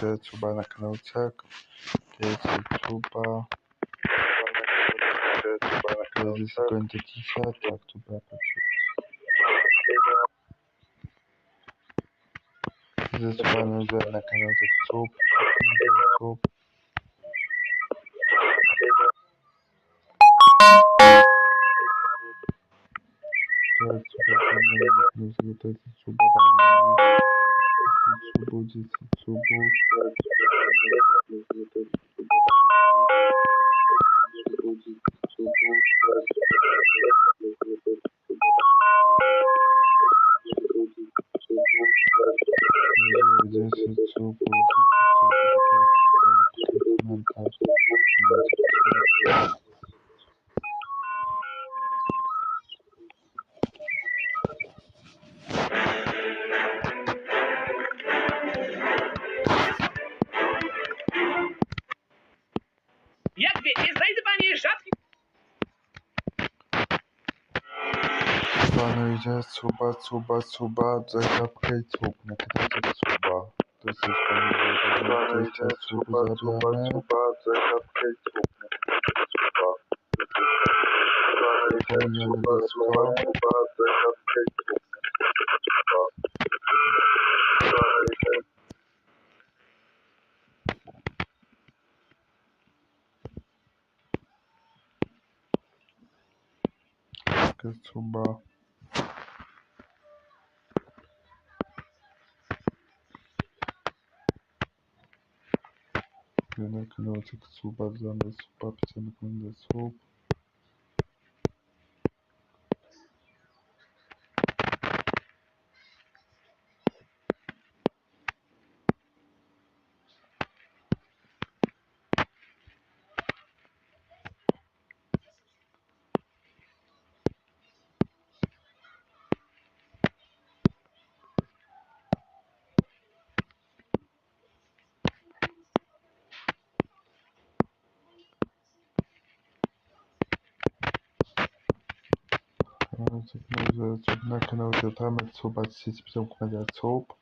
Tsuba na kanałcach. To jest Tsuba. To jest końca cisza, tak, Tsuba. Ze Tsuba na kanałcach Tsub. Tsub. To jest Tsuba. Tsubu, dzieci Tsubu. Dzieci Tsubu. Jakby nie znajdywanie rzadkich... Panu idzie Tsuba, za żabkę i Tsub. Na kanałce Tsuba. To jest Tsuba, zabijamy. Pominiemy blisko. Tsuba. Na kanałce Tsuba, zamiast Tsuba, pisamy komendę Tsub. Na kanałce Tamek Tsuba, sieć pisał komendę Tsub.